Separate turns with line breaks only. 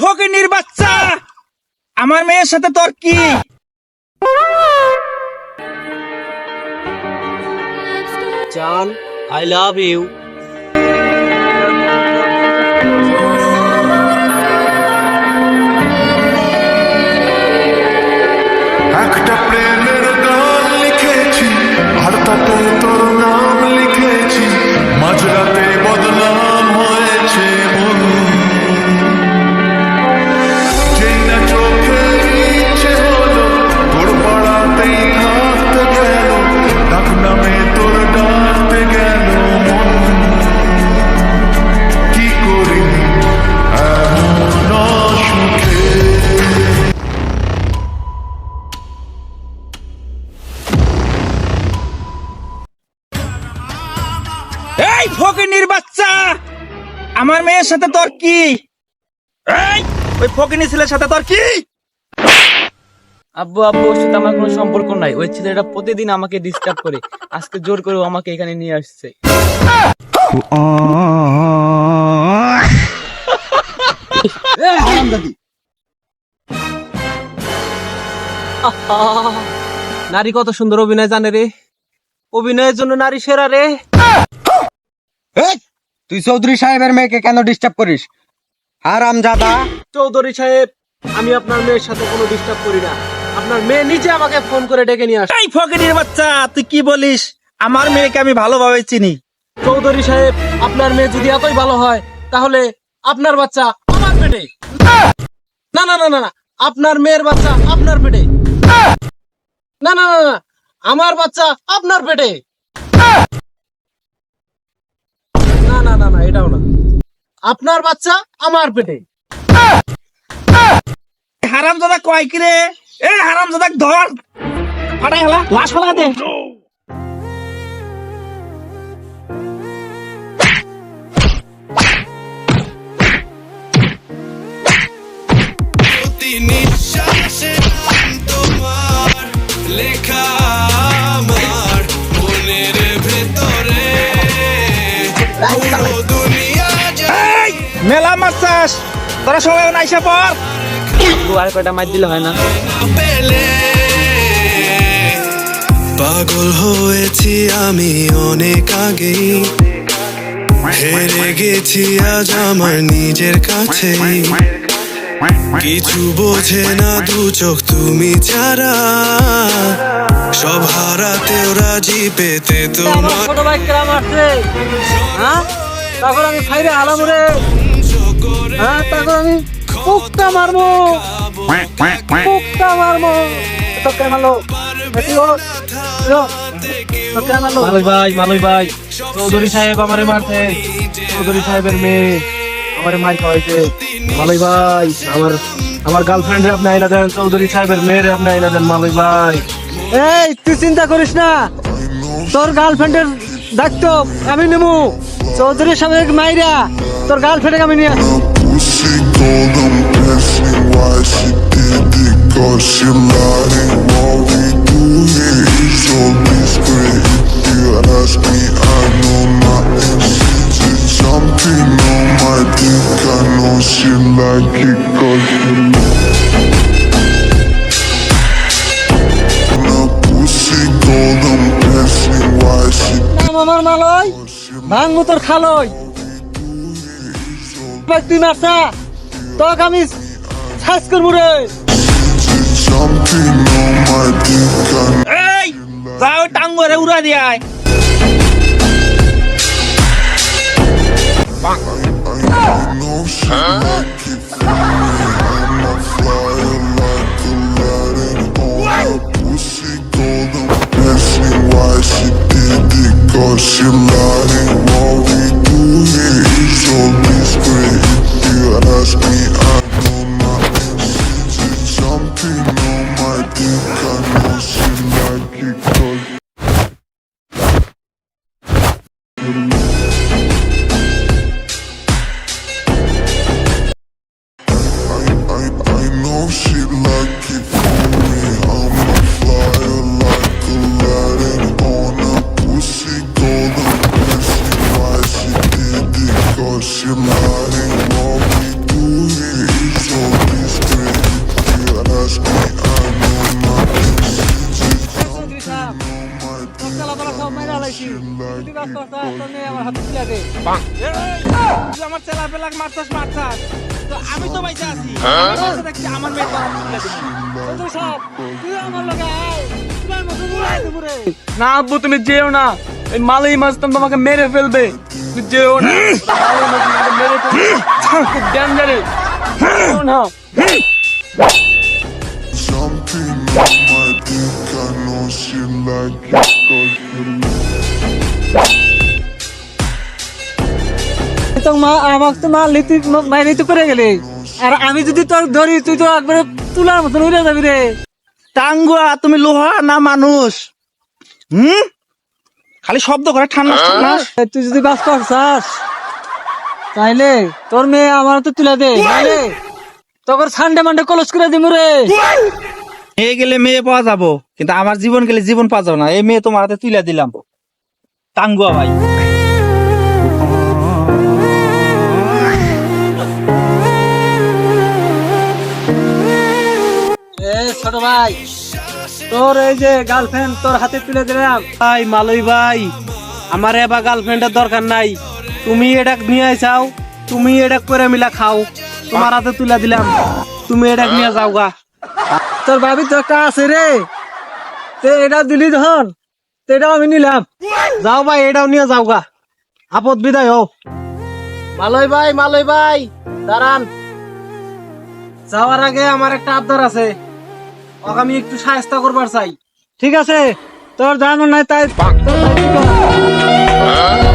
ফকিনীর বাচ্চা, আমার মেয়ের সাথে তোর কি?
জান, আই লাভ ইউ।
একটা প্রেমের গান লিখেছি আর তাতে তোর নাম লিখেছি, মাঝরাতে বদনাম হয়েছে মন। যেই না চোখে ইচ্ছে হলো তোর পাড়াতেই থাকতে গেল, ডাক নামে তোর ডাকতে গেল মন। কি করি এমন অসুখে।
এই ফকিনীর বাচ্চা, আমার মেয়ের সাথে তোর কি? এই ওই ফকিনী ছেলের সাথে তোর কি?
আব্বু আব্বু, ওর সাথে আমার কোনো সম্পর্ক নাই। ওই ছেলেটা প্রতিদিন আমাকে ডিস্টার্ব করে, আজকে জোর করে ও আমাকে এখানে নিয়ে আসছে। নারী কত সুন্দর অভিনয় জানে রে, অভিনয়ের জন্য নারী সেরা রে।
তুই চৌধুরী সাহেবের মেয়েকে কেন ডিস্টার্ব করিস? হারামজাদা!
চৌধুরী সাহেব, আমি আপনার মেয়ের সাথে কোনো ডিস্টার্ব করি না। আপনার মেয়ে নিজে আমাকে ফোন করে ডেকে নিয়ে আসে।
এই ফকিনীর বাচ্চা, তুই কি বলিস? আমার মেয়েকে আমি ভালোভাবে চিনি।
চৌধুরী সাহেব, আপনার মেয়ে যদি এতই ভালো হয় তাহলে আপনার বাচ্চা আমার পেটে। না না না না না, আপনার মেয়ের বাচ্চা আপনার পেটে। না না না না, আমার বাচ্চা আপনার পেটে। না না না না, এটাও না, আপনার বাচ্চা আমার পেটে।
হারামজাদা কয় কি রে? এ হারামজাদা ধর, ফাটাই হলা, লাশ ফেলা দে।
নিঃশ্বাসে তোমার লেখা আমার মনের ভেতরে পুরো দুনিয়া
এই মেলা মাছ চাষ, তোরা সবাই নাইসা পর।
আর কয়টা মার দিলে হয় না?
পেলে পাগল হয়েছি আমি অনেক আগেই, হেরে গেছি আজ আমার নিজের কাছে। কিছু বোঝে না দু চোখ তুমি ছাড়া, সব হারাতেও রাজি পেতে তোমার।
ছোট ভাই কেরাম আসছে, হ্যাঁ তারপর আমি খাইরে হালাম রে, হ্যাঁ তারপর আমি পুকটা মারবো, পুকটা মারবো। তোকে মারলো মালুই ভাই, মালুই ভাই, চৌধুরী সাহেব আমারে মারছে। চৌধুরী সাহেবের মেয়ে আমারে মার খাওয়াইছে। মালুই ভাই, আমার গার্লফ্রেন্ড আপনি আইনা দেন, চৌধুরী সাহেবের মেয়েরে আপনি আইনা দেন। মালুই ভাই, এই তুই চিন্তা করিস না, তোর গার্লফ্রেন্ডের দায়িত্ব আমি নেবো। চৌধুরী সাহেবের মাইরা তোর গার্লফ্রেন্ডকে আমি নিয়ে আসি।
Pussy gold, I'm asking why she did it, 'cause she lying. What we do here is so discreet. If you ask me, I know nothing. She's just jumping on my dick. I know she like it 'cause she pussy gold, I'm asking why she
আমার মালয় ভাঙবো তোর খালই। তুই মারছা তোকে আমি সাজ করবো রে।
jumping on my dick.
এই যাও টাঙ্গরে উড়া দিয়ায়।
I know she like it for me. I'm a flyer like Aladdin on a pussy gold. I'm asking why she did it, 'cause she lying. What we do here is so discreet. If you ask me, I know nothing. She's just jumping on my dick. I know she like it 'cause I know she like it for me. I'm a flyer like Aladdin on a pussy gold. I'm asking why she did it, 'cause she lying. What we do here is so
যদি বাস করছাস তোর মেয়ে আমার হাতে তুলে দে।
তুই আমার ছেলা পেলাক মারছাস তো আমি তো বাইচা আছি আমার কাছে দেখছি আমার মেয়ে তোর হাতে তুলে দিবি।
চৌধুরী সাহেব, তুই আমার লগে আয়, তোমার মতো উড়াই দেবো রে।
না আব্বু তুমি যেও না, এই মালাই মাছ তো তোমাকে মেরে ফেলবে, তুমি যেও না, মালাই মাছ তোমাকে মেরে ফেলবে, খুব ডেঞ্জারাস, যেও না।
Jumping on my dick, I know she like it 'cause
তো মা আমাকে তো মারলি, তুই মাইরে তো করে গেলি, আর আমি যদি তোর ধরি তুই তো একবারে তুলার মতন উড়ে যাবি রে।
টাঙ্গুয়া তুমি লোহা না মানুষ? খালি শব্দ করে ঠান্ডা ঠান্ডা।
তুই যদি বাস করছাস তাইলে তোর মেয়ে আমার তো তুলে দে, নাইলে তোর সানডে মানডে কলস করে দিমু রে।
মেয়ে গেলে মেয়ে পাওয়া যাবো, কিন্তু আমার জীবন গেলে জীবন পাওয়া যাবে না। এই মেয়ে তোমার হাতে তুলে দিলাম টাঙ্গুয়া ভাই।
এ ছোট ভাই, তোর এই যে গার্লফ্রেন্ড তোর হাতে তুলে দিলাম।
ভাই মালই ভাই, আমার এবার গার্লফ্রেন্ডের দরকার নাই, তুমি এটা নিয়ে চাও, তুমি এটা করে মিলা খাও, তোমার হাতে তুলে দিলাম, তুমি এটা নিয়ে যাও গা।
তোর ভাবি তো একটা আছে রে, তে এটা দিলি ধর, তো এটাও আমি নিলাম।
যাও ভাই, এটাও নিয়ে যাও গা, আপদ বিদায় হোক। মালই ভাই দাঁড়ান, যাওয়ার আগে আমার একটা আবদার আছে, ওকে আমি একটু সাহায্য করবার চাই।
ঠিক আছে, তোর জানো নাই তাই তোর তাই কি কর।